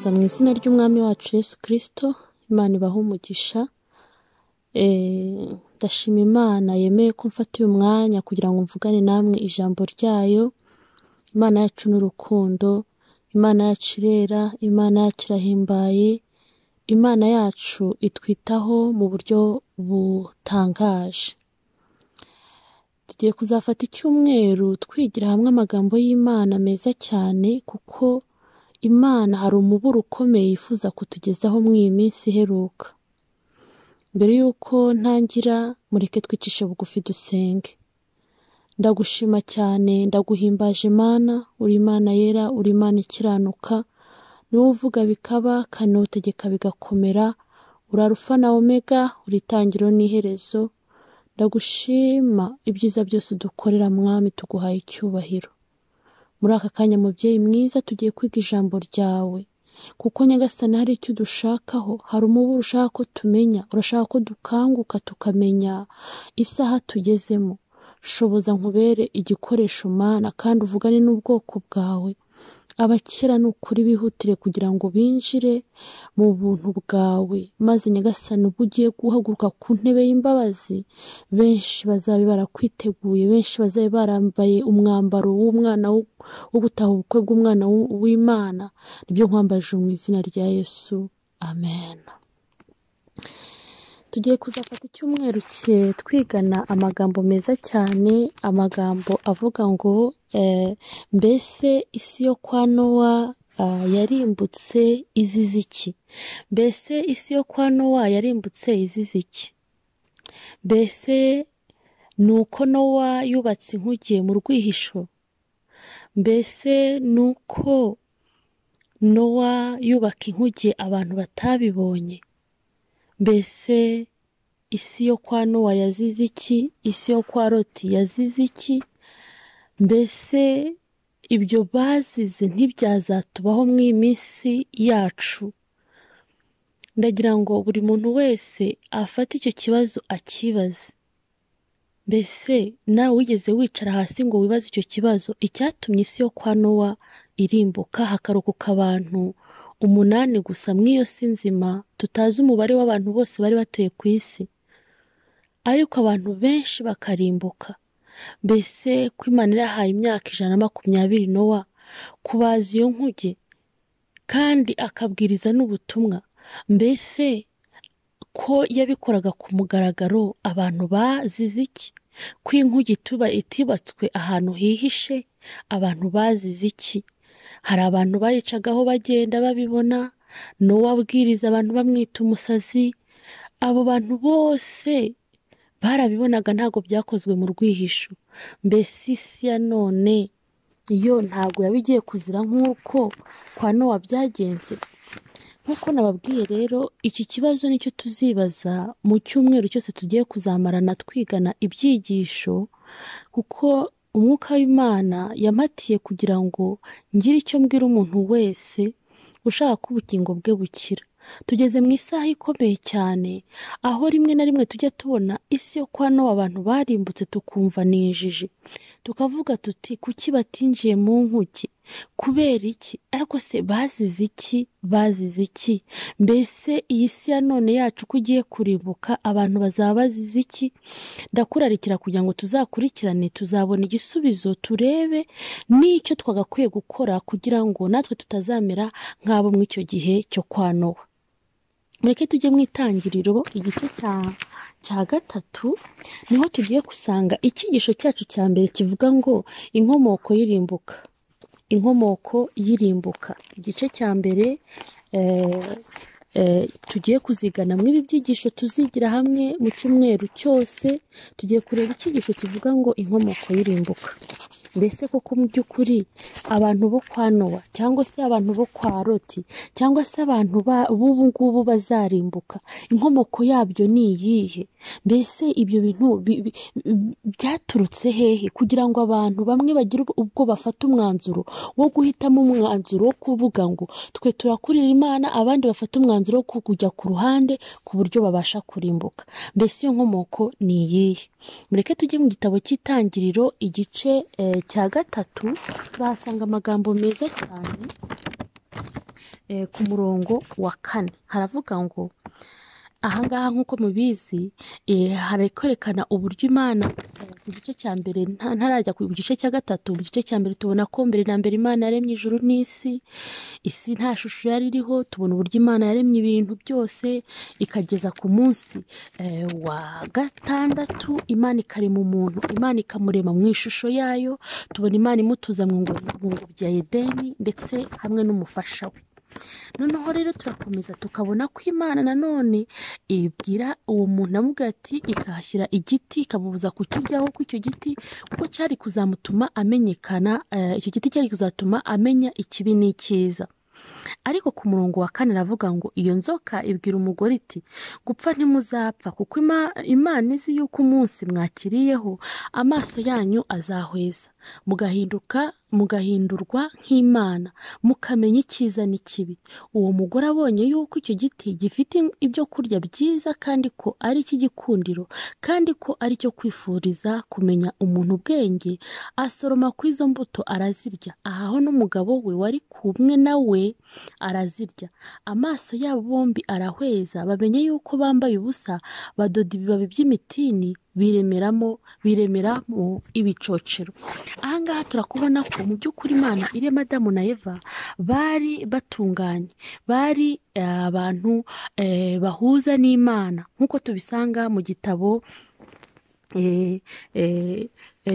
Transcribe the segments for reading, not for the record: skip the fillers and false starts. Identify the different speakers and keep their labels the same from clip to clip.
Speaker 1: ndabasuhuza mu izina ry'umwami wacu Yesu Kristo. Imana ibahe umugisha. Ndashima Imana yemeye ko mfata uyu mwanya kugira ngo mvugane namwe ijambo ryayo. Imana yacu n'urukundo, Imana yacu irera, Imana yacu irahimbaye, Imana yacu itwitaho mu buryo butangaje. Tugiye kuzafata icyumweru twigira hamwe amagambo y'Imana meza cyane, kuko Imana hari umuburo ukomeye yifuza kutugezaho mu iyi minsi iheruka. Mbere yuko ntangira, mureke twicishe bugufi dusenge. Ndagushima cyane, ndaguhimbaje Mana, uri Imana yera, uri Imana ikiranuka, niwe uvuga bikaba kandi utegeka bigakomera, uri Alufa na Omega, uri itangiriro n'iherezo. Ndagushima ibyiza byose udukorera Mwami, tuguhaye icyubahiro. Muri aka kanya mubyeyi mwiza, tugiye kwiga ijambo ryawe, kuko Nyagasani hari icyo udushakaho, hari umuburo ushaka ko tumenya, urashaka ko dukanguka tukamenya isaha tugezemo. Shoboza nkubere igikoresho Mana, kandi uvugane n'ubwoko bwawe. Abakira n'ukuri bihutire kugira ngo binjire mu buntu bwawe, maze Nyagasani ubwo ugiye guhaguruka ku ntebe y'imbabazi, benshi bazabe barakwiteguye, benshi bazabe barambaye umwambaro w'umwana wo gutaha ubukwe bw'umwana w'Imana. Nibyo nkwambaje mu izina rya Yesu, amen. Tugiye kuzafata icyumweru twigana amagambo meza cyane, amagambo avuga ngo mbese isi yo kwa Nowa yarimbutse izize iki? Mbese isi yo kwa Nowa yarimbutse izize iki? Mbese nuko Nowa yubatse inkuge mu rwihisho? Mbese nuko Nowa yubaka inkuge abantu batabibonye? Mbese isi yo kwa Nowa yazize iki? Isi yo kwa Loti yazize iki? Mbese ibyo bazize ntibyazatubaho mu iminsi yacu? Ndagira ngo buri muntu wese afate icyo kibazo akibaze. Mbese nawe wigeze wicara hasi ngo wibaze icyo kibazo, icyatumye isi yo kwa Nowa irimbuka hakarokoka abantu 8 gusa mw'iyo si nzima, tutazi umubare w'abantu bose bari batuye ku isi, ariko abantu benshi bakarimbuka? Mbese ko Imana irahaye imyaka 120 Nowa kubaza iyo nkuge, kandi akabwiriza n'ubutumwa? Mbese ko yabikoraga ku mugaragaro, abantu bazize iki? Ko inkuge itibatswe ahantu hihishe, abantu bazize iki? Hari abantu bayicagaho bagenda babibona, Nowa abwiriza abantu bamwita umusazi. Abo bantu bose barabibonaga, ntago byakozwe mu rwihisho. Mbese isi ya none yo ntago yabigiye kuzira nk'uko kwa Nowa byagenze? Nk'uko nababwiye rero, iki kibazo nicyo tuzibaza mu cyumweru cyose tugiye kuzamarana twigana ibyigisho, kuko Umwuka w'Imana yamatiye kugira ngo ngire icyo mbwira umuntu wese ushaka ko ubugingo bwe bukira. Tugeze mu isaha ikomeye cyane, aho rimwe na rimwe tujya tubona isi yo kwa Nowa abantu barimbutse tukumva ni injiji, tukavuga tuti kuki batinjiye mu nkuge? Kubera iki? Ariko se bazize iki? Bazize iki? Mbese iyi si ya none yacu ko ugiye kurimbuka, abantu bazaba bazize iki? Ndakurarikira kugira ngo tuzakurikirane, tuzabona igisubizo, turebe n'icyo twagakwiye gukora kugira ngo natwe tutazamera nk'abo mu icyo gihe cyo kwa Nowa. Mureke tujye mu Itangiriro igice cya 3, niho tugiye gusanga icyigisho cyacu cya mbere kivuga ngo inkomoko y'irimbuka. Inkomoko y'irimbuka, igice cya mbere tugiye kuzigana muri ibi byigisho tuzigira hamwe mu cyumweru cyose. Tugiye kureba icyigisho kivuga ngo inkomoko y'irimbuka. Mbese koko mu by'ukuri abantu bo kwa Nowa, cyangwa se abantu bo kwa Loti, cyangwa se abantu b'ubu ngubu bazarimbuka, inkomoko yabyo ni iyihe? Mbese ibyo bintu byaturutse hehe kugira ngo abantu bamwe bagire ubwo bafata umwanzuro wo guhitamo umwanzuro wo kuvuga ngo twe turakurira Imana, abandi bafata umwanzuro wo kujya ku ruhande ku buryo babasha kurimbuka? Mbese iyo nkomoko ni iyihe? Mureke tujye mu gitabo cy'Itangiriro igice cya 3, turahasanga amagambo meza cyane ku murongo wa 4 haravuga ngo ahangaha nk'uko mubizi hari kwerekana uburyo Imana ku gice cya mbere ntarajya ku gice cya gatatu. Mu gice cya mbere tubona ko mbere na mbere Imana yaremye ijuru n'isi. Isi nta shusho yari iriho. Tubona uburyo Imana yaremye ibintu byose ikageza ku munsi wa gatandatu Imana ikarema umuntu, Imana ikamurema mu ishusho yayo. Tubona Imana imutuza mu ngobyi ya Edeni ndetse hamwe n'umufasha we. Noneho rero turakomeza tukabona ko Imana nanone ibwira uwo muntu amubwira ati ikahashyira igiti ikamubuza kukiryaho ko icyo giti kuko cyari kuzamutuma amenyekana, icyo giti cyari kuzatuma amenya ikibi n'icyiza. Ariko ku murongo wa 4 aravuga ngo iyo nzoka ibwira umugore iti gupfa ntimuzapfa kuko Imana izi yuko umunsi mwakiriyeho amaso yanyu azahweza mugahindurwa nk'Imana mukamenya icyiza n'ikibi. Uwo mugore abonye yuko icyo giti gifite ibyo kurya byiza kandi ko ari ik'igikundiro kandi ko ari cyo kwifuriza kumenya umuntu ubwenge, asoroma ku izo mbuto arazirya, ahaho n'umugabo we wari kumwe nawe arazirya. Amaso yabo bombi arahweza bamenye yuko bambaye ubusa, badoda ibibabi by'imitini biremeramo ibicocero. Ahangaha turakubona ko mu by'ukuri Imana irema Adamu na Eva bari batunganye, bari abantu bahuza n'Imana nk'uko tubisanga mu gitabo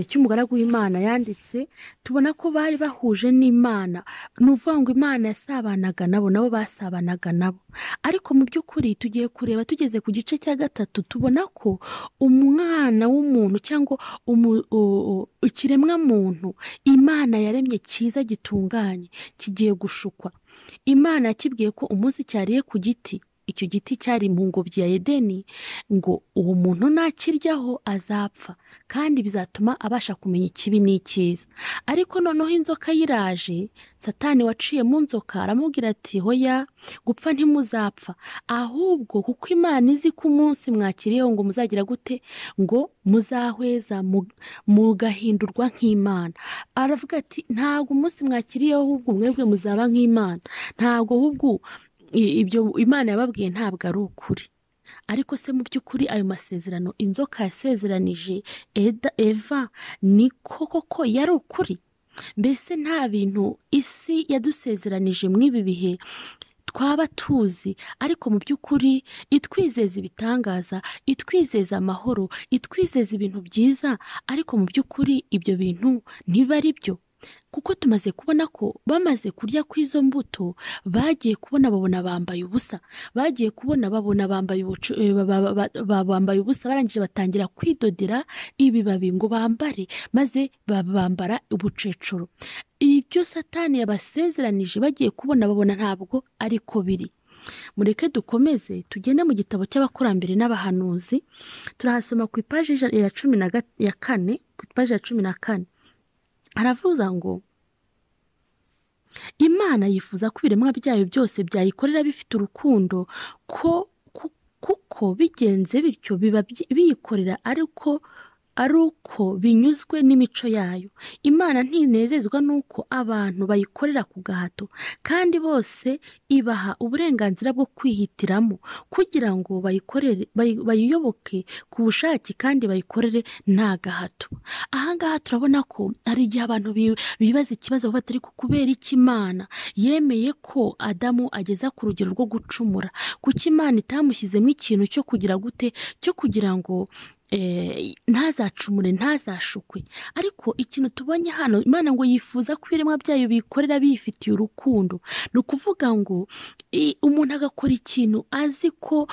Speaker 1: cy'umugaragu w'Imana yanditse. Tubona ko bari bahuje n'Imana, nuvuga ngo Imana yasabanaga nabo, nabo basabanaga nabo. Ariko mu by'ukuri tugiye kureba tugeze ku gice cya gatatu tubona ko umwana w'umuntu cyangwa ikiremwa muntu Imana yaremye cyiza gitunganye kigiye gushukwa. Imana yakibwiye ko umunsi cyariye ku giti, icyo giti cyari mu ngobyi ya Edeni, ngo uwo muntu nakiryaho azapfa kandi bizatuma abasha kumenya ikibi n'icyiza. Ariko noneho inzoka yiraje, Satani waciye mu nzoka aramubwira ati hoya gupfa ntimuzapfa ahubwo kuko Imana izi ko umunsi mwakiriyeho ngo muzagira gute, ngo muzahweza mugahindurwa nk'Imana. Aravuga ati ntabwo umunsi mwakiriyeho ahubwo mwebwe muzaba nk'Imana, ntabwo ahubwo ibyo Imana yababwiye ntabwo ari ukuri. Ariko se mu by'ukuri ayo masezerano inzoka yasezeranije Eva ni koko yari ukuri? Mbese nta bintu isi yadusezeranije mw'ibi bihe twaba tuzi, ariko mu by'ukuri itwizeza ibitangaza, itwizeza amahoro, itwizeza ibintu byiza, ariko mu by'ukuri ibyo bintu ntiba ari byo. Kuko tumaze kubona ko bamaze kurya kw'izo mbuto bagiye kubona babona bambaye ubusa, bagiye kubona babona bambaye ubusa, barangije batangira kwidodera ibibabi ngo bambare, maze bambara ubucecuro. Ibyo Satani yabasezeranije bagiye kubona babona ntabwo ariko biri. Mureke dukomeze tugende mu gitabo cy'abakurambere n'abahanuzi. Turahasoma ku ipaji ya 14, ku ipaji ya 14 haravuga ngo Imana yifuza ko ibiremwa byayo byose byayikorera bifite urukundo, kuko bigenze bityo biba biyikorera ariko ari uko binyuzwe n'imico yayo. Imana ntinezezwa nuko abantu bayikorera ku gahato, kandi bose ibaha uburenganzira bwo kwihitiramo kugira ngo bayiyoboke ku bushake kandi bayikorere nta gahato. Ahangaha turabona ko ari igihe abantu bibaza ikibazo batari kubera iki Imana yemeye ko Adamu ageza ku rugero rwo gucumura, kuko Imana itamushyizemo ikintu cyo kugira gute, cyo kugira ngo ntazacumure ntazashukwe. Ariko ikintu tubonye hano Imana ngo yifuza ko ibiremwa byayo bikorera bifitiye urukundo. Ni ukuvuga ngo umuntu agakora ikintu azi ko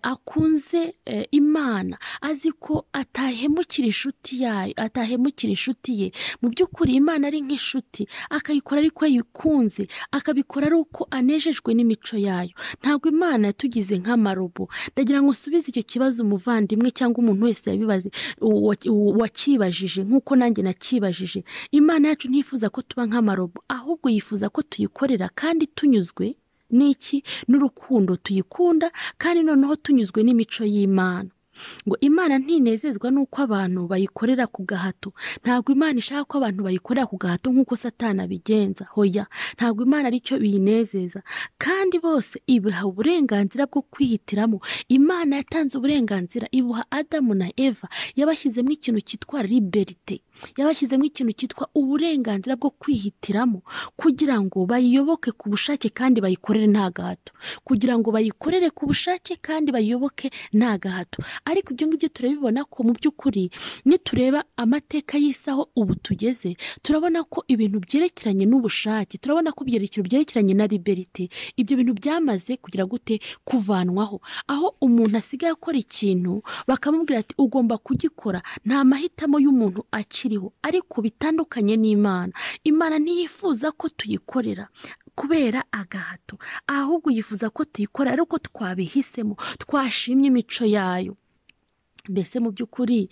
Speaker 1: akunze Imana, azi ko atahemukira inshuti yayo, atahemukira inshuti ye. Mu by'ukuri Imana ari nk'inshuti, akayikora ariko yikunze, akabikora ari uko anejejwe n'imico yayo. Ntabwo Imana yatugize nk'amarobo. Ndagira ngo nsubize icyo kibazo umuvandimwe cyangwa umuntu wese yabibaze wakibajije nk'uko nanjye nakibajije. Imana yacu ntifuza ko tuba nk'amarobo, ahubwo yifuza ko tuyikorera kandi tunyuzwe n'iki, n'urukundo, tuyikunda kandi noneho tunyuzwe n'imico y'Imana. ngo Imana ntinezezwa nuko abantu bayikorera ku gahato. Ntabwo Imana ishaka ko abantu bayikorera ku gahato nk'uko Satani abigenza. Hoya, ntabwo Imana aricyo biyinezeza. Kandi bose ibaha uburenganzira bwo kwihitiramo. Imana yatanze uburenganzira, ibuha Adamu na Eva, yabashyizemo ikintu cyitwa liberite, yabashyizemo ikintu cyitwa uburenganzira bwo kwihitiramo, kugira ngo bayiyoboke ku bushake kandi bayikorere nta gahato, kugira ngo bayikorere ku bushake kandi bayiyoboke nta gahato. Ariko ibyo ngibyo turabibona ko mu by'ukuri nitureba amateka y'isaho ubu tugeze, turabona ko ibintu byerekeranye n'ubushake, turabona ko byerekeranye na liberite, ibyo bintu byamaze kugira gute kuvanwaho, aho umuntu asigaye akora ikintu bakamubwira ati ugomba kugikora, nta mahitamo y'umuntu akiriho. Ariko bitandukanye n'Imana, Imana ntiyifuza ko tuyikorera kubera agahato, ahubwo yifuza ko tuyikorera ariko twabihisemo, twashimye imico yayo. Mbese mu by'ukuri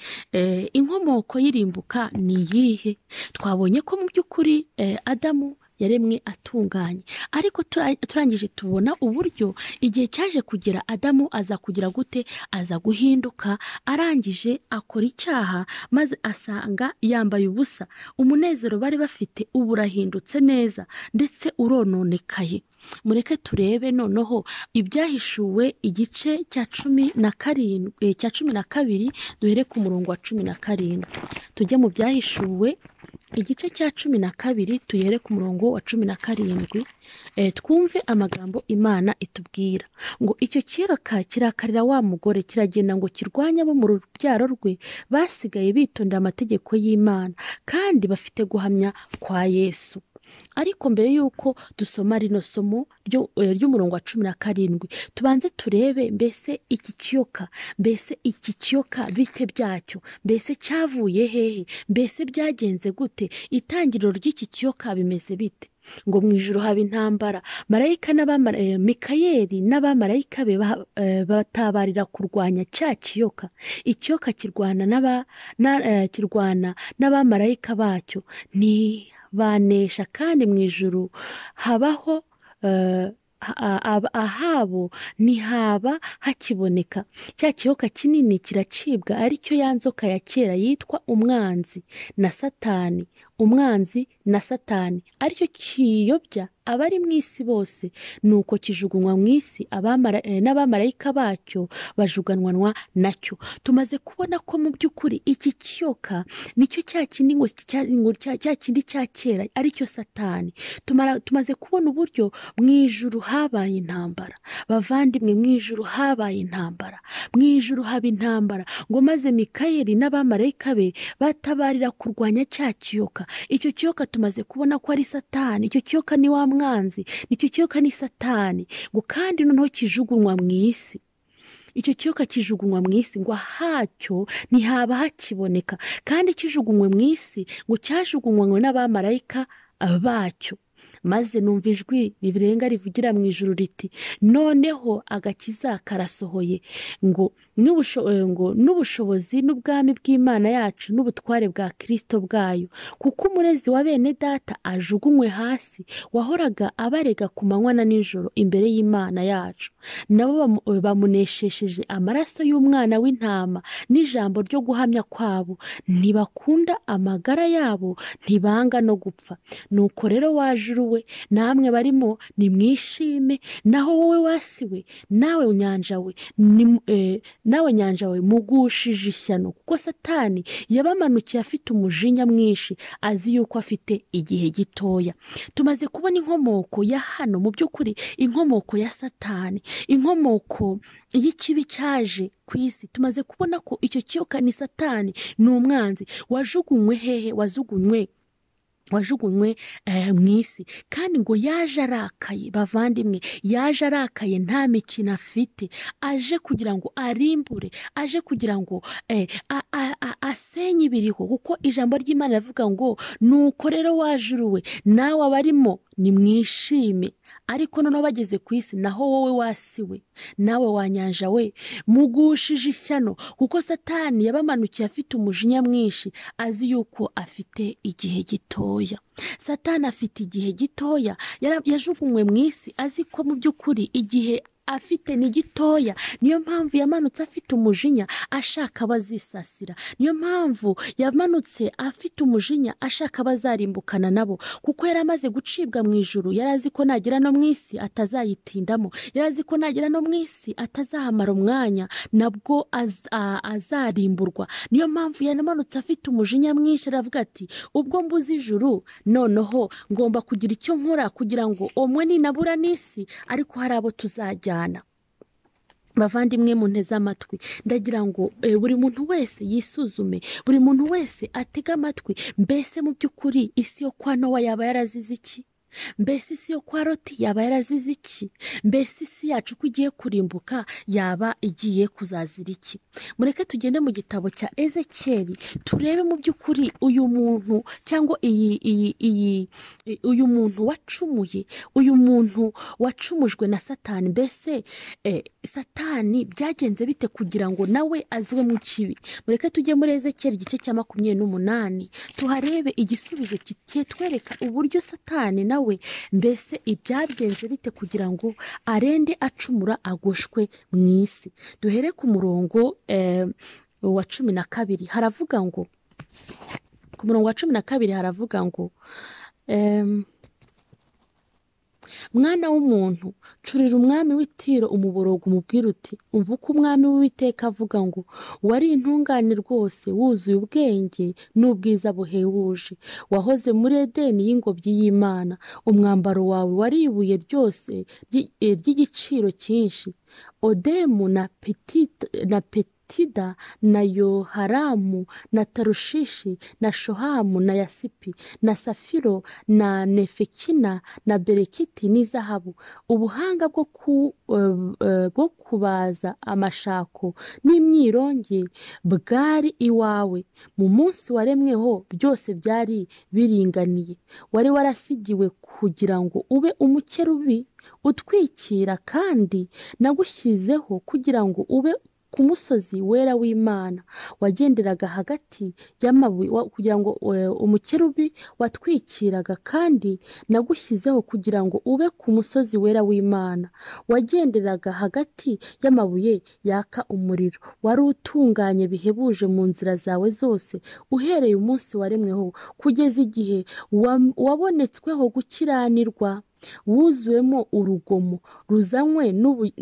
Speaker 1: inkomoko y'irimbuka ni iyihe? Twabonye ko mu by'ukuri Adamu yaremwe atunganye, ariko turangije tubona uburyo igihe cyaje kugera Adamu aza kugira gute, aza guhinduka, arangije akora icyaha, maze asanga yambaye ubusa. Umunezero bari bafite ubu urahindutse neza ndetse urononekaye. Mureke turebe noneho ibyahishuwe igice cya 12, duhere ku murongo wa 17. Tujye mu byahishuwe igice cya 12, tuhere ku murongo wa 17. Twumve amagambo Imana itubwira ngo icyo kiyoka kirakarira wa mugore, kiragenda ngo kirwanye abo mu rubyaro rwe basigaye bitondera amategeko y'Imana kandi bafite guhamya kwa Yesu. Ariko mbere yuko dusoma rino somo ry'umurongo wa 17, tubanze turebe mbese iki kiyoka bite byacyo, mbese cyavuye hehe, mbese byagenze gute, itangiriro ry'iki kiyoka bimeze bite. Ngo mu ijuru haba intambara, marayika Mikayeli n'abamarayika be batabarira kurwanya cya kiyoka. Ikiyoka kirwana n'abamarayika bacyo banesha, kandi mu ijuru habaho ahabo ntihaba hakiboneka. Cya kiyoka kinini kiracibwa, aricyo ya nzoka ya kera yitwa umwanzi na Satani, aricyo kiyobya abari mu isi bose, nuko kijugunywa mu isi, n'abamarayika bacyo bajuganwanwa nacyo. Tumaze kubona ko mu by'ukuri iki kiyoka nicyo cya kindi cya kindi cya kera aricyo Satani. Tumaze kubona uburyo mu ijuru habaye intambara. Bavandimwe, mu ijuru habaye intambara, mu ijuru haba intambara, ngo maze Mikayeli n'abamarayika be batabarira kurwanya cya kiyoka. Icyo kiyoka tumaze kubona ko ari Satani, icyo kiyoka ni wa mwanzi, nicyo kiyoka ni Satani, ngo kandi noneho kijugunywa mu isi. Icyo kiyoka kijugunywa mu isi, ngo hacyo ntihaba hakiboneka, kandi kijugunywe mu isi ngo cyajugunywe n'abamarayika bacyo. Maze numva ijwi rirenga rivugira mu ijuru riti, noneho agakiza karasohoye, ngo n'ubushobozi n'ubwami bw'Imana yacu n'ubutware bwa Kristo bwayo, kuko umurezi wa bene data ajugunywe hasi, wahoraga abarega ku manywa na nijoro imbere y'Imana yacu. Nabo bamuneshesheje amaraso y'umwana w'intama n'ijambo ryo guhamya kwabo, ntibakunda amagara yabo, ntibanga no gupfa. Nuko rero waje we, namwe barimo nimwishime, naho wowe wasiwe, nawe nyanja we mugushije ishyano, kuko Satani yabamanukiye afite umujinya mwinshi, azi yuko afite igihe gitoya. Tumaze kubona inkomoko ya hano, mu by'ukuri inkomoko ya Satani, inkomoko y'ikibi cyaje ku isi. Tumaze kubona ko icyo kiyoka ni Satani, ni umwanzi. Wajugunywe hehe? wajugunywe mu isi, kandi ngo yaje arakaye. Bavandimwe, yaje arakaye, nta mikino afite, aje kugira ngo arimbure, aje kugira ngo asenye ibiriho, kuko ijambo ry'Imana rivuga ngo nuko rero wajuruwe, nawe abarimo nimwishime. Ariko noneho bageze ku isi, naho wowe wasiwe, nawe wanyanja we, mugushije ishyano, kuko Satani yabamanukiye afite umujinya mwinshi, azi yuko afite igihe gitoya. Satani afite igihe gitoya, yajugunywe mu isi azi ko mu by'ukuri igihe afite ni gitoya, niyo mpamvu yamanutse afite umujinya ashaka abazisasira, niyo mpamvu yamanutse afite umujinya ashaka abazarimbukana nabo, kuko yari amaze gucibwa mu ijuru, yari azi ko nagera no mu isi atazayitindamo, yari azi ko nagera no mu isi atazahamara umwanya, nabwo azarimburwa. Niyo mpamvu yamanutse afite umujinya mwinshi, aravuga ati ubwo mbuze ijuru noneho ngomba kugira icyo nkora kugira ngo omwe ninabura n'isi ariko hari abo tuzajyana. Bavandimwe munteze amatwi, ndagira ngo buri muntu wese yisuzume, buri muntu wese atega amatwi. Mbese mu by'ukuri isi yo kwa Nowa yaba yarazize iki? Mbese isi yo kwa Loti yaba yarazize iki? Mbese isi yacu ko igiye kurimbuka yaba igiye kuzazira iki? Mureke tugende mu gitabo cya Ezekiyeli turebe mu by'ukuri uyu muntu cyangwa uyu muntu wacumuye, uyu muntu wacumujwe na Satani. Mbese Satani byagenze bite kugira ngo nawe azwe mu kibi? Mureke tujye muri Ezekiyeli igice cya 28 tuharebe igisubizo kitwereka uburyo Satani nawe mbese ibyagenze bite kugira ngo arende acumura agoshwe mu isi. Duhere ku murongo wa 12 haravuga ngo, ku murongo wa 12 haravuga ngo mwana w'umuntu, curira umwami w'Itiro umuborogo umubwire uti umva uko umwami w'Uwiteka avuga ngo wari intungane rwose, wuzuye ubwenge n'ubwiza buhebuje, wahoze muri Edeni y'ingobyi y'Imana, umwambaro wawe wari ibuye ryose ry'igiciro cyinshi, Odemu na Petida na Yoharamu na Tarushishi na Shohamu na Yasipi na Safiro na Nefekina na Berekiti n'izahabu, ubuhanga bwo kubaza amashako n'imyironge bwari iwawe. Mu munsi waremweho byose byari biringaniye, wari warasigiwe kugira ngo ube umukerubi utwikira, kandi nagushyizeho kugira ngo ube ku musozi wera w'Imana. Wagenderaga hagati y'amabuye kugira ngo umukerubi watwikiraga, kandi nagushyizeho kugira ngo ube ku musozi wera w'Imana. Wagenderaga hagati y'amabuye yaka umuriro, wari utunganye bihebuje mu nzira zawe zose, uhereye umunsi waremweho kugeza igihe wabonetsweho gukiranirwa, wuzuwemo urugomo ruzanywe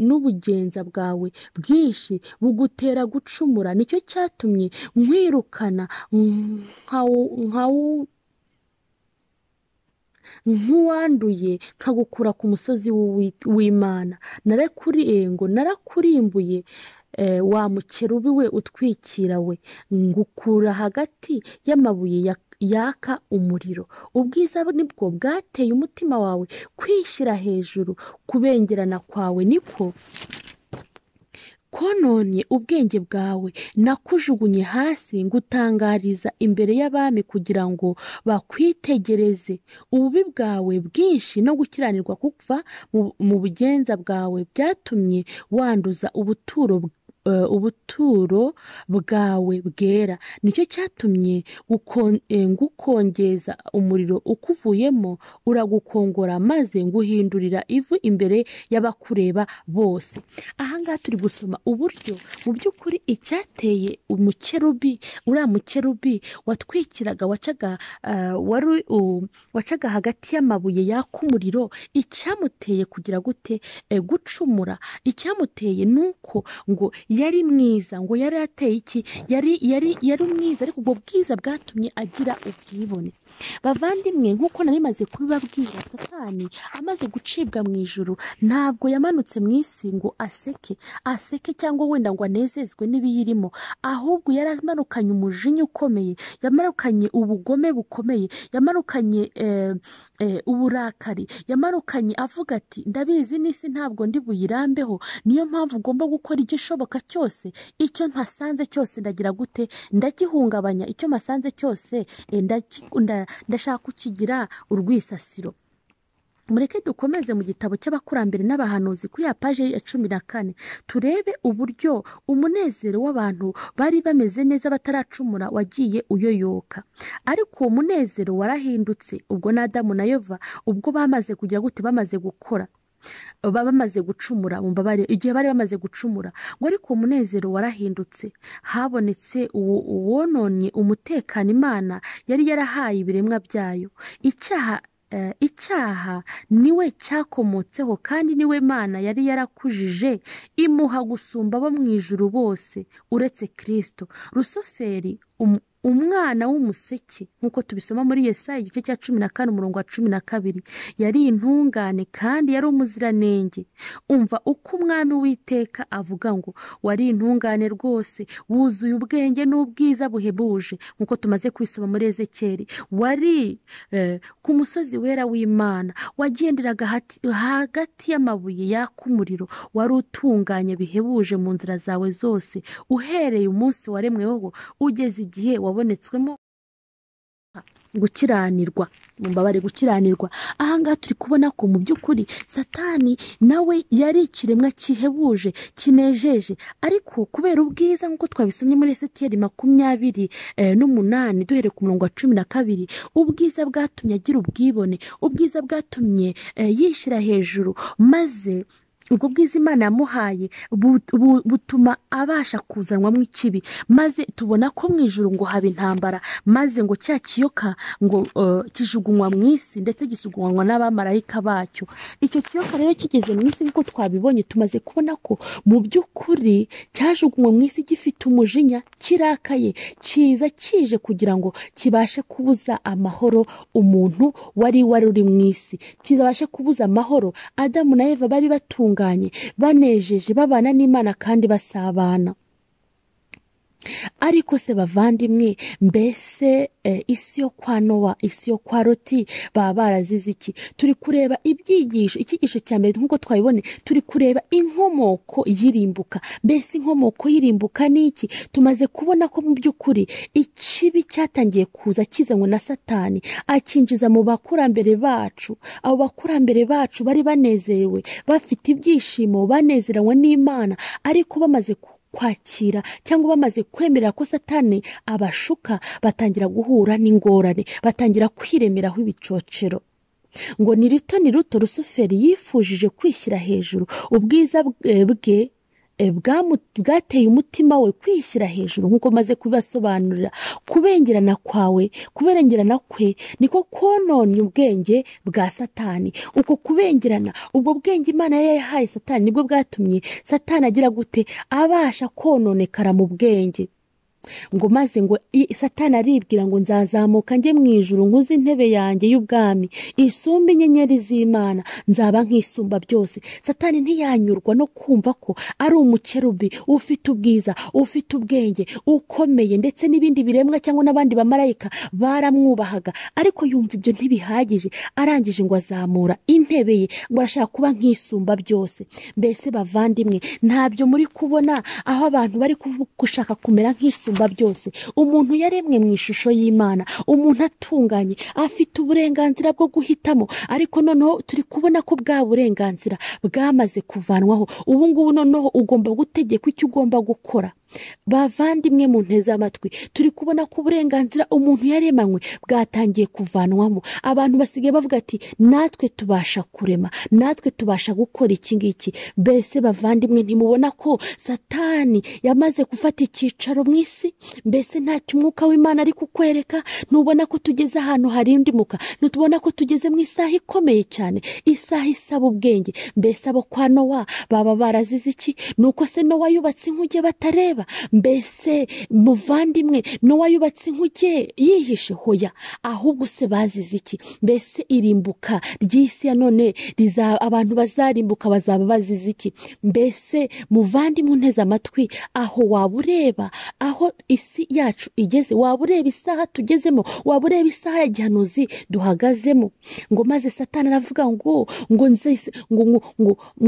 Speaker 1: n'ubugenza bwawe bwinshi bugutera gucumura. Nicyo cyatumye nkwirukana nk'uwanduye nkagukura ku musozi w'Imana. Narakurimbuye wa mukerubi we utwikira we, ngukura hagati y'amabuye yaka umuriro. Ubwiza nibwo bwateye umutima wawe kwishyira hejuru, kubengerana kwawe niko kononye ubwenge bwawe. Nakujugunye hasi ngutangariza imbere y'abami kugira ngo bakwitegereze. Ububi bwawe bwinshi no gukiranirwa kuva mu bugenza bwawe byatumye wanduza ubuturo bwawe bwera. Nicyo cyatumye ngukongeza umuriro ukuvuyemo, uragukongora, maze nguhindurira ivu imbere y'abakureba bose. Ahangaha turi gusoma uburyo mu by'ukuri icyateye umukerubi, uriya mukerubi watwikiraga, wacaga hagati y'amabuye yaka umuriro, icyamuteye kugira gute gucumura. Icyamuteye nuko ngo yari mwiza, ngo yari ateye iki, yari mwiza, ariko ubwo bwiza bwatumye agira ubwibone. Bavandimwe, nk'uko nari maze kubibabwira, Satani amaze gucibwa mu ijuru ntabwo yamanutse mu isi ngo aseke cyangwa wenda ngo anezezwe n'ibiyirimo, ahubwo yari amanukanye umujinya ukomeye, yamanukanye ubugome bukomeye, yamanukanye uburakari, yamanukanye avuga ati ndabizi n'isi ntabwo ndi buyirambeho, niyo mpamvu ugomba gukora igishoboka cyose, icyo mpasanze cyose ndagira gute, ndagihungabanya, icyo mpasanze cyose ndashaka kukigira urwisasiro. Mureke dukomeze mu gitabo cy'abakurambere n'abahanuzi kuri ya paje ya 14 turebe uburyo umunezero w'abantu bari bameze neza bataracumura wagiye uyoyoka. Ariko uwo munezero warahindutse ubwo na Adamu na Eva ubwo bamaze kugira gute, bamaze gukora. baba bamaze gucumura mumbabare igihe bari bamaze gucumura ngo ariko umunezero warahindutse habonetse uwononye umutekano Imana yari yarahaye ibiremwa byayo icyaha niwe cyakomotseho kandi niwe Mana yari yarakujije imuha gusumba abo mu ijuru bose uretse Kristo. Rusuferi umwana w'umuseke nk'uko tubisoma muri Yesaya igice cya 14 umurongo wa 12 yari intungane kandi yari umuziranenge. Umva uko umwami w'iteka avuga ngo wari intungane rwose wuzuye ubwenge n'ubwiza buhebuje nk'uko tumaze kwisoma muri Ezekiyeli. Wari ku musozi wera w'Imana wagenderaga hagati y'amabuye yaka umuriro. Wari utunganye bihebuje mu nzira zawe zose uhereye umunsi waremweho ugeze igihe wabonetswemo gukiranirwa mumbabare gukiranirwa. Ahangaha turi kubona ko mu by'ukuri Satani nawe yari ikiremwa kihebuje kinejeje ariko kubera ubwiza nk'uko twabisomye muri Ezekiyeli 28 duhere ku murongo wa 12 ubwiza bwatumye agira ubwibone, ubwiza bwatumye yishyira hejuru, maze ubwo bwiza Imana yamuhaye butuma abasha kuzanwamo ikibi, maze tubona ko mu ijuru ngo haba intambara, maze ngo cya kiyoka ngo kijugunywa mu isi ndetse gisugunywa n'abamarayika bacyo. Icyo kiyoka rero kigeze mu isi nk'uko twabibonye tumaze kubona ko mu by'ukuri cyajugunywa mu isi gifite umujinya, kirakaye, kiza kije kugira ngo kibashe kubuza amahoro umuntu wari uri mu isi, kibashe kubuza amahoro Adamu na Eva bari batunga banejeje babana n'Imana kandi basabana. Ariko se bavandimwe, mbese isi yo kwa Nowa, isi yo kwa Loti baba barazize iki? Turi kureba icyigisho cya mbere nk'uko twabibone, turi kureba inkomoko y'irimbuka. Mbese inkomoko y'irimbuka ni iki? Tumaze kubona ko mu by'ukuri ikibi cyatangiye kuza kizanywe na Satani akinjiza mu bakurambere bacu. Abo bakurambere bacu bari banezerewe bafite ibyishimo, banezeranywe n'Imana, ariko bamaze kwakira cyangwa bamaze kwemerera ko Satani abashuka, batangira guhura n'ingorane, batangira kwiremeraho ibicocero. Ngo ni ruto Rusuferi yifujije kwishyira hejuru, ubwiza bwe bwateye umutima we kwishyira hejuru nk'uko maze kubibasobanurira. Kubengerana kwe niko kononye ubwenge bwa Satani. Uko kubengerana, ubwo bwenge Imana yari yahaye Satani nibwo bwatumye Satani agira gute abasha kononekara mu bwenge. Ngo maze ngo Satani aribwira ngo nzazamuka njye mu ijuru nkuze intebe yanjye y'ubwami isumba inyenyeri z'Imana, nzaba nk'isumba byose. Satani ntiyanyurwa no kumva ko ari umukerubi ufite ubwiza, ufite ubwenge, ukomeye, ndetse n'ibindi biremwa cyangwa n'abandi bamarayika baramwubahaga, ariko yumva ibyo ntibihagije. Arangije ngo azamura intebe ye ngo arashaka kuba nk'isumba byose. Mbese bavandimwe, ntabyo muri kubona aho abantu bari gushaka kumera nk'isumba byose? Umuntu yaremwe mu ishusho y'Imana, umuntu atunganye, afite uburenganzira bwo guhitamo, ariko noneho turi kubona ko bwa burenganzira bwamaze kuvanwaho. Ubu ngubu noneho ugomba gutegeka icyo ugomba gukora. Bavandimwe mu nteze amatwi, turi kubona ko uburenganzira umuntu yaremanywe bwatangiye kuvanwamo. Abantu basigaye bavuga ati natwe tubasha kurema, natwe tubasha gukora iki ngiki. Mbese bavandimwe, ntimubona ko Satani yamaze gufata icyicaro mu isi? Mbese ntacyo umwuka w'Imana ari kukwereka? Ntubona ko tugeze ahantu harindimuka? Ntubona ko tugeze mu isaha ikomeye cyane, isaha isaba ubwenge? Mbese abo kwa Nowa baba barazize iki? Nuko se Nowa yubatse inkuge batareba? Mbese muvandimwe, Nowa yubatse inkuge yihishe? Hoya, ahubwo se bazize iki? Mbese irimbuka ry'isi ya none abantu bazarimbuka bazaba bazize iki? Mbese muvandimwe unteze amatwi, aho waba ureba aho isi yacu igeze, waba ureba isaha tugezemo, waba ureba isaha ya gihanuzi duhagazemo. Ngo maze Satani aravuga ngo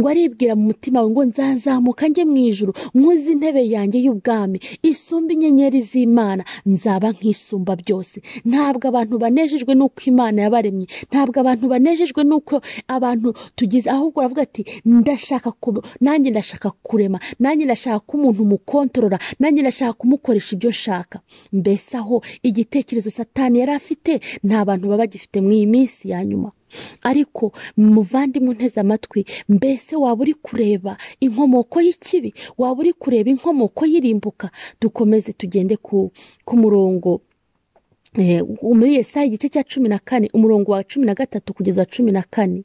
Speaker 1: aribwira mu mutima we ngo nzazamuka njye mu ijuru nkuze intebe yanjye y'ubwami isumba inyenyeri z'Imana, nzaba nk'isumba byose. Ntabwo abantu banejejwe n'uko Imana yabaremye, ntabwo abantu banejejwe n'uko abantu tugize, ahubwo aravuga ati nanjye ndashaka kurema, nanjye ndashaka ko umuntu mukontorora, nanjye ndashaka kumukoresha ibyo nshaka. Mbese aho igitekerezo Satani yari afite nta bantu baba bagifite mu iyi minsi ya nyuma. ariko muvandimwe unteze amatwi, mbese waba uri kureba inkomoko y'ikibi? Waba uri kureba inkomoko y'irimbuka? Dukomeze tugende ku murongo muri Yesaya igice cya 14 umurongo wa 13 kugeza 14.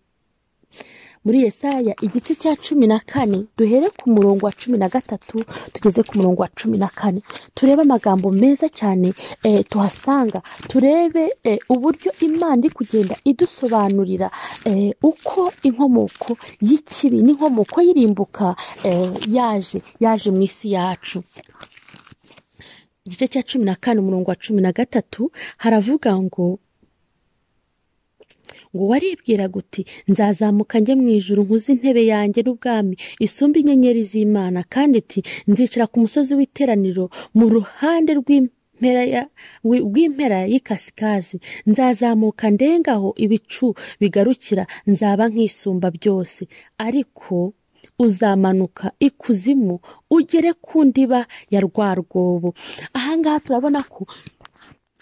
Speaker 1: Muri Yesaya igice cya 14 duhere ku murongo wa 13 tugeze ku murongo wa 14, turebe amagambo meza cyane tuhasanga, turebe uburyo Imana iri kugenda idusobanurira uko inkomoko y'ikibi n'inkomoko y'irimbuka yaje mu isi yacu. Igice cya 14 umurongo wa 13 haravuga ngo waribwira guti nzazamuka njye mu ijuru nkuze intebe yanjye n'ubwami isumba inyenyeri z'Imana, kandi iti nzicara ku musozi w'iteraniro mu ruhande rw'impera y'ikasikazi, nzazamuka ndengaho ibicu bigarukira, nzaba nk'isumba byose. Ariko uzamanuka ikuzimu ugere ku ndiba ya rwa rwobo. Ahangaha turabona ko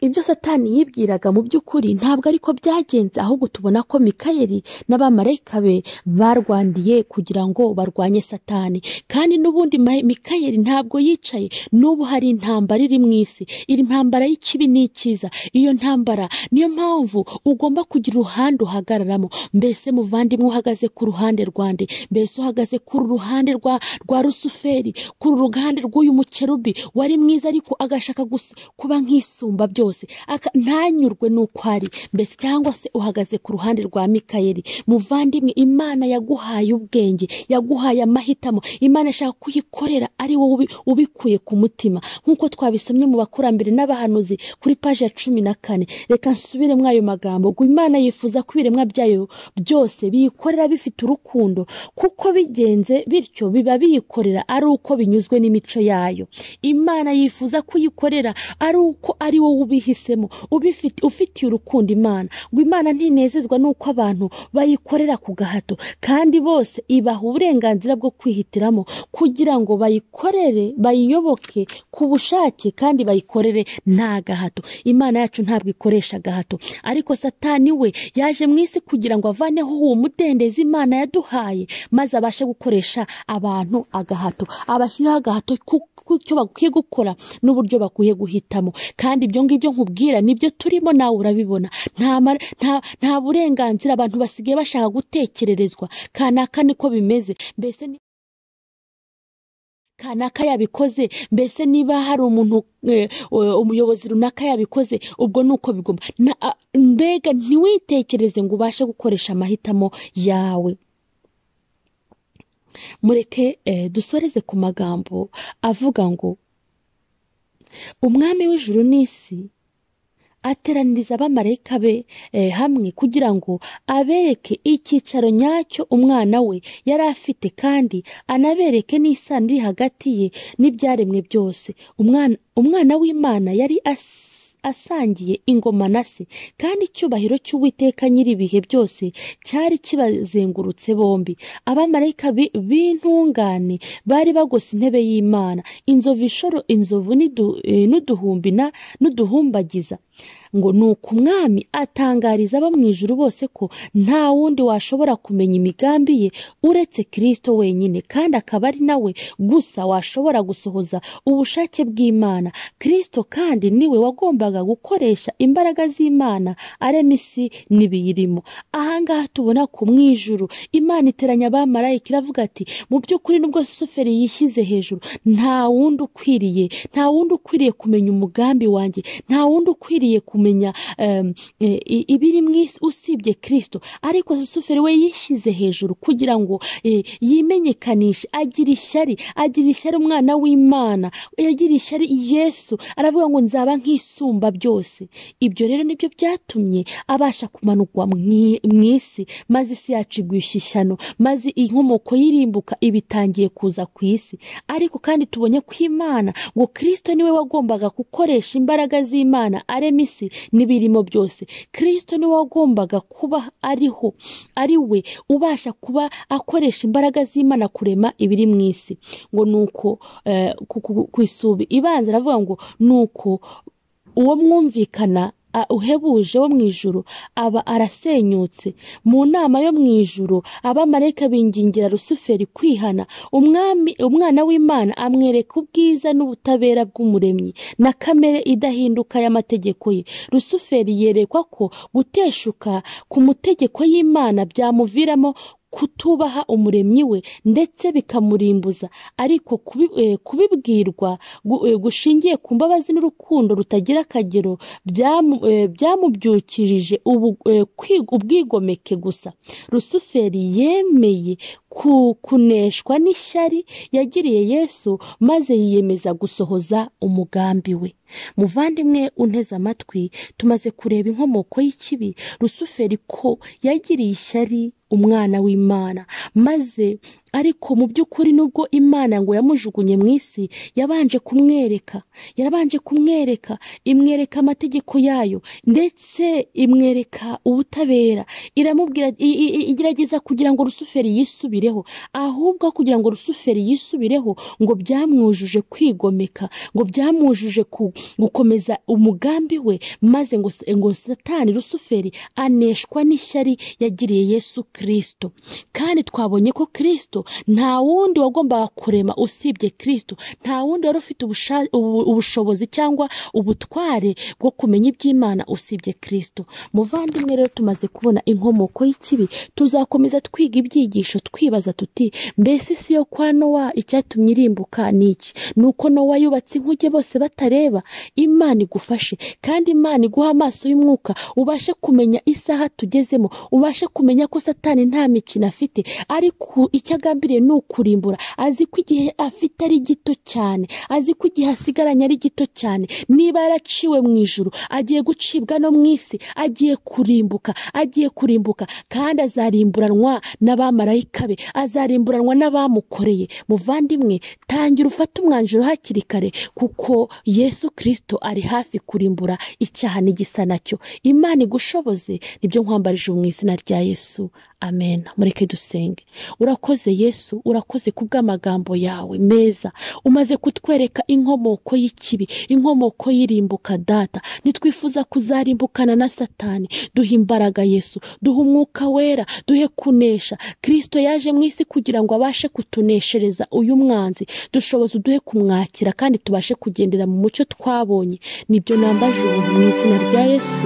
Speaker 1: ibyo Satani yibwiraga mu by'ukuri ntabwo ariko byagenze, ahubwo tubona ko Mikayeli n'abamarayika be barwandiye kugira ngo barwanye Satani. Kandi n'ubundi Mikayeli ntabwo yicaye, n'ubu hari intambara iri mu isi, iri ntambara y'ikibi n'icyiza. Iyo ntambara niyo mpamvu ugomba kugira uruhande uhagararamo. Mbese muvandimwe uhagaze ku ruhande rwande? Mbese uhagaze ku ruhande rwa Rusuferi, ku ruhande rw'uyu mukerubi wari mwiza ariko agashaka kuba nk'isumba byose, ntanyurwe n'uko ari? Mbese cyangwa se uhagaze ku ruhande rwa Mikayeli? Muvandimwe, Imana yaguhaye ubwenge, yaguhaye amahitamo. Imana ishaka kuyikorera ari wowe ubikuye ku mutima, nk'uko twabisomye mu bakurambere n'abahanuzi kuri paji ya 14. Reka nsubire muri ayo magambo ngo Imana yifuza ko ibiremwa byayo byose biyikorera bifite urukundo, kuko bigenze bityo biba biyikorera ari uko binyuzwe n'imico yayo. Imana yifuza kuyikorera ari uko ari wowe ubihisemo, ufitiye urukundo Imana. Ngo Imana ntinezezwa n'uko abantu bayikorera ku gahato, kandi bose ibaha uburenganzira bwo kwihitiramo kugira ngo bayikorere, bayiyoboke ku bushake, kandi bayikorere nta gahato. Imana yacu ntabwo ikoresha gahato, ariko Satani we yaje mu isi kugira ngo avaneho uwo mudendezi Imana yaduhaye, maze abashe gukoresha abantu agahato, abashyiraho agahato icyo bakwiye gukora n'uburyo bakwiye guhitamo. Kandi ibyo ngibyo nkubwira nibyo turimo, nawe urabibona. Nta burenganzira, abantu basigaye bashaka gutekererezwa. Kanaka niko bimeze, mbese kanaka yabikoze, mbese niba hari umuntu umuyobozi runaka yabikoze, ubwo nuko bigomba. Mbega ntiwitekereze ngo ubashe gukoresha amahitamo yawe. Mureke dusoreze ku magambo avuga ngo umwami w'ijuru n'isi ateraniriza abamarayika be hamwe kugira ngo abereke icyicaro nyacyo umwana we yari afite, kandi anabereke n'isano iri hagati ye n'ibyaremwe byose. Umwana w'Imana yari asangiye ingoma na se, kandi icyubahiro cy'Uwiteka nyir'ibihe byose cyari kibazengurutse bombi. Abamarayika b'intungane bari bagose intebe y'Imana, inzovu n'uduhumbagiza. Ngo nuko umwami atangariza abo mu ijuru bose ko nta wundi washobora kumenya imigambi ye uretse Kristo wenyine, kandi akaba ari nawe gusa washobora gusohoza ubushake bw'Imana. Kristo kandi niwe wagombaga gukoresha imbaraga z'Imana arema isi n'ibiyirimo. Ahangaha tubona ko mu ijuru Imana iteranya abamarayika, iravuga ati mu by'ukuri nubwo Rusuferi yishyize hejuru, nta wundi ukwiriye kumenya umugambi wanjye, nta wundi ukwiriye kumenya ibiri mu isi usibye Kristo. Ariko Rusuferi we yishyize hejuru kugira ngo yimenyekanishe, agira ishyari umwana w'Imana, yagira ishyari Yesu. Aravuga ngo nzaba nk'isumba byose. Ibyo rero nibyo byatumye abasha kumanurwa mu isi, maze isi yacu igwisha ishyano, maze inkomoko y'irimbuka ibitangiye kuza ku isi. Ariko kandi tubonye ko Imana, ngo Kristo niwe wagombaga gukoresha imbaraga z'Imana arema isi n'ibirimo byose. Kristo niwe wagombaga kuba ari we ubasha kuba akoresha imbaraga z'Imana kurema ibiri mu isi. Ngo nuko ku isubi ibanza aravuga ngo nuko uwo mwumvikana uhebuje wo mu ijuru aba arasenyutse. Mu nama yo mu ijuru abamarayika bingingira Rusuferi kwihana. Umwana w'Imana amwereka ubwiza n'ubutabera bw'umuremyi na kamere idahinduka y'amategeko ye. Rusuferi yerekwa ko guteshuka ku mutegeko y'Imana byamuviramo kutubaha umuremyi we ndetse bikamurimbuza. Ariko kubibwirwa gushingiye ku mbabazi n'urukundo rutagira akagero byamubyukirije ubwigomeke gusa. Rusuferi yemeye kuneshwa n'ishyari yagiriye Yesu maze yiyemeza gusohoza umugambi we. Muvandimwe unteze amatwi, tumaze kureba inkomoko y'ikibi Rusuferi ko yagiriye ishyari umwana w'Imana, maze ariko mu by'ukuri nubwo Imana ngo yamujugunye mu isi yarabanje kumwereka imwereka amategeko yayo ndetse imwereka ubutabera. Iramubwira igerageza kugira ngo Rusuferi yisubireho, ahubwo kugira ngo Rusuferi yisubireho ngo byamwujuje kwigomeka, ngo byamwujuje gukomeza umugambi we, maze ngo Satani Rusuferi aneshwa n'ishyari yagiriye Yesu Kristo. Kandi twabonye ko Kristo nta wundi wagombaga kurema usibye Kristo, nta wundi wari ufite ubushobozi cyangwa ubutware bwo kumenya iby'Imana usibye Kristo. Muvandimwe rero, tumaze kubona inkomoko y'ikibi, tuzakomeza twiga ibyigisho twibaza tuti mbese isi yo kwa Nowa icyatumye irimbuka ni iki? Nuko Nowa yubatse inkuge bose batareba. Imana igufashe kandi Imana iguha amaso y'umwuka, ubashe kumenya isaha tugezemo, ubashe kumenya ko Satani nta mikino afite, ariko icyo agambiriye ni ukurimbura. Azi ko igihe afite ari gito cyane, azi ko igihe asigaranye ari gito cyane. Niba yaraciwe mu ijuru, agiye gucibwa no mu isi, agiye kurimbuka kandi azarimburanwa n'abamarayika be, azarimburanwa n'abamukoreye. Muvandimwe, tangira ufate umwanzuro hakiri kare, kuko Yesu Kristo ari hafi kurimbura icyaha n'igisa nacyo. Imana igushoboze, nibyo nkwambarije mu izina rya Yesu. Amen. Mureke dusenge. Urakoze Yesu, urakoze kubw'amagambo yawe meza. Umaze kutwereka inkomoko y'ikibi, inkomoko y'irimbuka Data. Nitwifuza kuzarimbukana na Satani. Duhe imbaraga Yesu, duhe umwuka wera, duhe kunesha. Kristo yaje mu isi kugira ngo abashe kutuneshereza uyu mwanzi. Dushoboze uduhe kumwakira kandi tubashe kugendera mu mucyo twabonye. Nibyo nambaje mu izina rya Yesu.